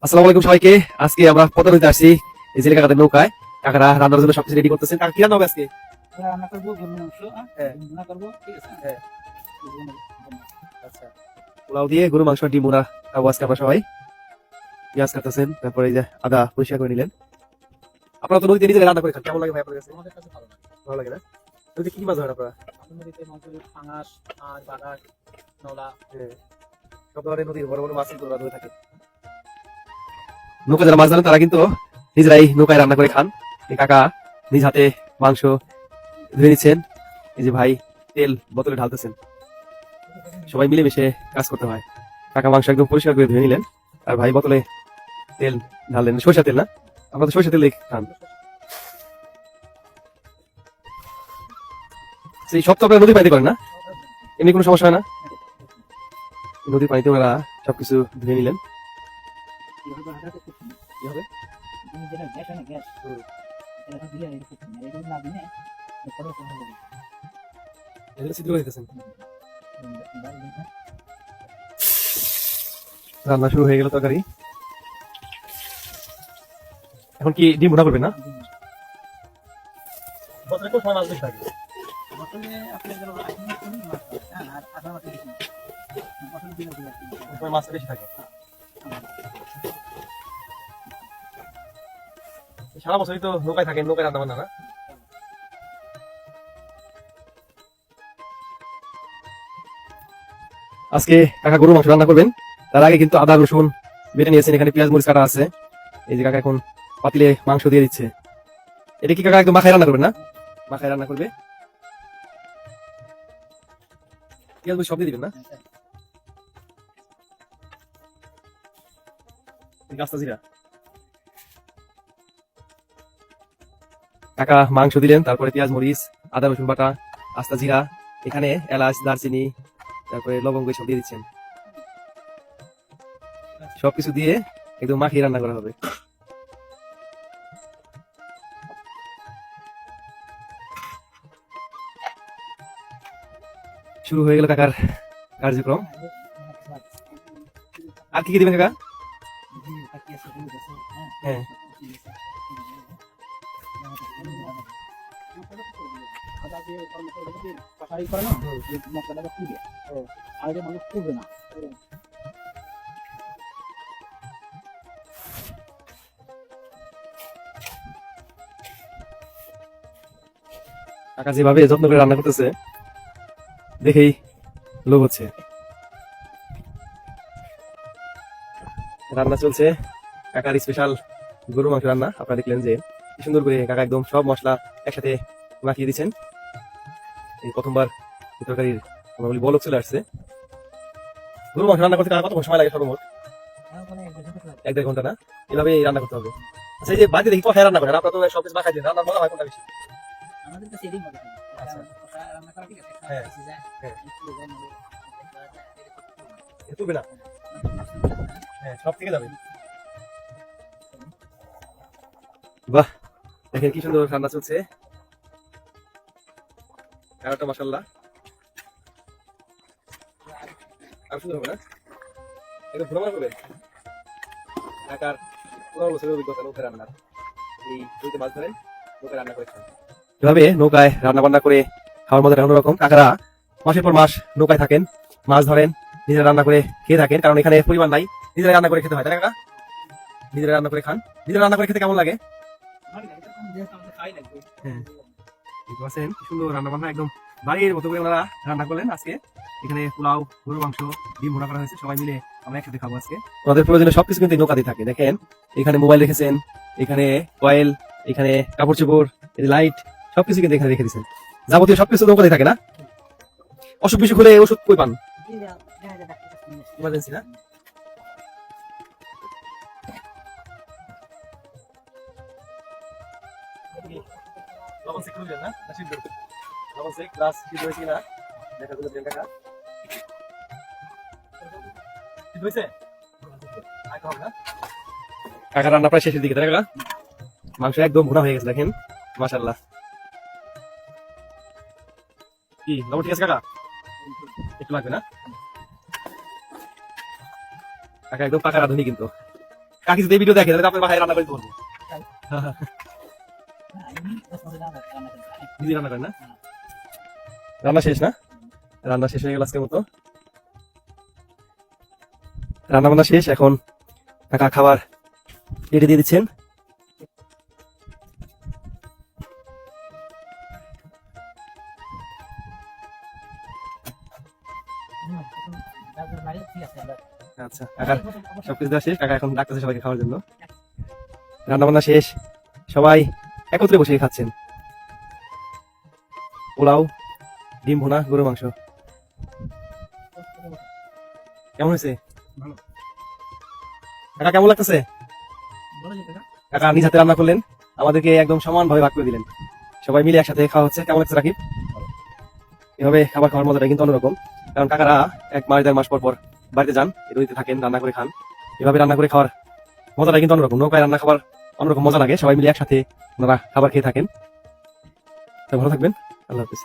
আসসালামু আলাইকুম সবাইকে। আজকে আমরা পদ্মা নদীতে আসছি এই জেলে কাকাদের নৌকায়। কাকারা রান্নার জন্য সবকিছু রেডি করতেছেন। কাকা কি রান্না হবে আজকে? রান্না করবো গরুর মাংস, হ্যাঁ। রান্না করবো, ঠিক আছে? হ্যাঁ। আচ্ছা, পোলাও দিয়ে গরু মাংস ডিম ভুনা খাবো আজকে আমরা সবাই। পেঁয়াজ কাটতেছেন, তারপরে এই যে আদা পরিষ্কার করে নিলেন। আপনারা তো নদীতে নিজেরা রান্না করে খান, কেমন লাগে ভাই আপনার কাছে? আমাদের কাছে ভালো লাগে। ভালো লাগে না? নদীতে কি কি মাছ ধরেন আপনারা? আমাদের নদীতে মাছ হলো পাঙাশ, আর বাগার, নলা। হ্যাঁ, সব ধরনের নদীর বড় বড় মাছই তো ওরা ধরে থাকে। নৌকা যারা মাছ ধরেন তারা কিন্তু নিজেরাই নৌকায় রান্না করে খান। এই কাকা নিজ হাতে মাংস ধুয়ে নিচ্ছেন। এই যে ভাই তেল বোতলে ঢালতেছেন। সবাই মিলেমিশে কাজ করতে হয়। কাকা মাংস একদম পরিষ্কার করে ধুয়ে নিলেন, আর ভাই বোতলে তেল ঢাললেন। সরিষা তেল না? আমরা তো সরিষা তেল দিয়ে খান। সেই সব তো আপনারা নদীর পানিতে করেন না? এমনি কোনো সমস্যা হয় না? নদীর পানিতে ওনারা সবকিছু ধুয়ে নিলেন। কি হবে? তুমি যেটা গ্যাস হয় না, গ্যাস, এটা দিলে এটা করতে হবে। এটা না দিলে এটা করতে হবে। এগুলো ছিদ্র করে দিতেছেন। রান্না শুরু হয়ে গেল তরকারি। এখন কি ডিম ভুনা করবেন না? বছরে কোন সময় মাছ বেশি থাকে? আসলে আপনি যেন আইন করুন, হ্যাঁ, আর আধা মাসে বেশি। আসলে দিনে দিনে কোন সময় মাছ বেশি থাকে? সারা বছরই তো নৌকায় থাকেন, নৌকায় রান্না বান্না না? আজকে কাকা গরু মাংস রান্না করবেন। তার আগে কিন্তু আদা রসুন বেটে নিয়েছেন, এখানে পেঁয়াজ মরিচ কাটা আছে। এই যে কাকা এখন পাতিলে মাংস দিয়ে দিচ্ছে। এটা কি কাকা একদম মাখায় রান্না করবেন না? মাখায় রান্না করবে। পেঁয়াজ মরিচ সব দিয়ে দিবেন না? আস্তা জিরা। কাকা মাংস দিলেন, তারপরে পেঁয়াজ মরিচ আদা রসুন বাটা আস্তা জিরা, এখানে এলাচ দারচিনি তারপরে লবঙ্গ সব দিয়ে দিচ্ছেন। সবকিছু দিয়ে একদম মাখিয়ে রান্না করা হবে। শুরু হয়ে গেল কাকার কার্যক্রম। আর কি কি দিবেন কাকা? হ্যাঁ, আদা দিয়ে কষাই করে না, মশলাটা পুড়ে, আর এটা মানুষ পুড়বে না। কাকা যেভাবে যত্ন করে রান্না করতেছে দেখেই লোভ হচ্ছে। রান্না চলছে কাকার স্পেশাল গরু মাংস রান্না। আপনারা দেখলেন যে কি সুন্দর করে কাকা একদম সব মশলা একসাথে মাখিয়ে দিচ্ছেন। এই প্রথমবার এই তরকারির আমরা বলি বলক চলে আসছে। গরু মাংস রান্না করতে কাকা কত সময় লাগে সর্বমোট? 1-1.5 ঘন্টা না? এভাবে রান্না করতে হবে। আচ্ছা, এই যে বাড়িতে দেখি কষায় রান্না করেন, আপনারা তো সব কিছু মাখাই দেন, রান্নার মজা হয় কোনটা বেশি? আমাদের কাছে এটাই মজা হয়। আচ্ছা। কষা রান্না করা, ঠিক আছে? হ্যাঁ। বেশি যায়, হ্যাঁ। একটু যায়, নলে তুলবে না? হ্যাঁ, সব থেকে যাবে। বাহ, দেখেন কি সুন্দর রান্না চলছে। কালারটা মাশাআল্লাহ আর সুন্দর হবে না? একদম ভুনা করবে। ঢাকার 15 বছরের অভিজ্ঞতা নৌকায় রান্নার। এই নদীতে মাছ ধরেন, নৌকায় রান্না করে খান। এভাবে নৌকায় রান্না বান্না করে খাওয়ার মজাটা অন্যরকম। কাকারা মাসের পর মাস নৌকায় থাকেন, মাছ ধরেন, নিজেরা রান্না করে খেয়ে থাকেন, কারণ এখানে পরিমাণ নাই। নিজেরা রান্না করে খেতে হয়, তাই না কাকা? নিজেরা রান্না করে খান। নিজেরা রান্না করে খেতে কেমন লাগে? হ্যাঁ, দেখতে পাচ্ছেন কি সুন্দর রান্না বান্না একদম বাড়ির মতো করে ওনারা রান্না করলেন আজকে। এখানে পোলাও, গরুর মাংস, ডিম ভুনা করা হয়েছে, সবাই মিলে আমরা একসাথে খাবো আজকে। ওনাদের প্রয়োজনীয় সবকিছু কিন্তু এই নৌকাতে থাকে। দেখেন এখানে মোবাইল রেখেছেন, এখানে কয়েল, এখানে কাপড় চোপড়, এই লাইট সবকিছু কিন্তু এখানে রেখে দিয়েছেন। যাবতীয় সবকিছু নৌকাতে থাকে না? অসুখ বিসুখ হলে ওষুধ কই পান? ইমার্জেন্সি না? লবণ চেক করবেন না? না সিদ্ধ? লবণ চেক প্লাস সিদ্ধ হয়েছে কিনা দেখা যাবে। কাকা সিদ্ধ হয়েছে? কাকা রান্না প্রায় শেষের দিকে, তাই না কাকা? মাংস একদম ভুনা হয়ে গেছে, দেখেন মাশাআল্লাহ। কি লবণ ঠিক আছে কাকা? একটু লাগবে না? কাকা একদম পাকা রাঁধুনি কিন্তু। কাকি যদি ভিডিও দেখে তাহলে আপনার বাসায় রান্না করে বলবো নিজে রান্না করেন না? রান্না শেষ না? রান্না শেষ হয়ে গেল আজকের মতো। রান্না বান্না শেষ, এখন কাকা খাবার রেডি দিয়ে দিচ্ছেন। আচ্ছা কাকার সবকিছু দেওয়া শেষ, কাকা এখন ডাকতেছে সবাইকে খাওয়ার জন্য। রান্না বান্না শেষ, সবাই একত্রে বসে খাচ্ছেন। পোলাও, ডিম ভুনা, গরুর মাংস। কেমন হয়েছে ভালো। কাকা? কেমন লাগতেছে? কাকা নিজ হাতে রান্না করলেন, আমাদেরকে একদম সমান ভাবে ভাগ করে দিলেন, সবাই মিলে একসাথে খাওয়া হচ্ছে। কেমন লাগছে রাকিব? এভাবে খাবার খাওয়ার মজাটা কিন্তু অন্যরকম, কারণ কাকারা 1 মাস 1.5 মাস পর পর বাড়িতে যান, নদীতে থাকেন, রান্না করে খান। এভাবে রান্না করে খাওয়ার মজাটা কিন্তু অন্যরকম, নৌকায় রান্না খাবার অন্যরকম মজা লাগে, সবাই মিলে একসাথে ওনারা খাবার খেয়ে থাকেন। তো ভালো থাকবেন, আল্লাহ হাফিজ।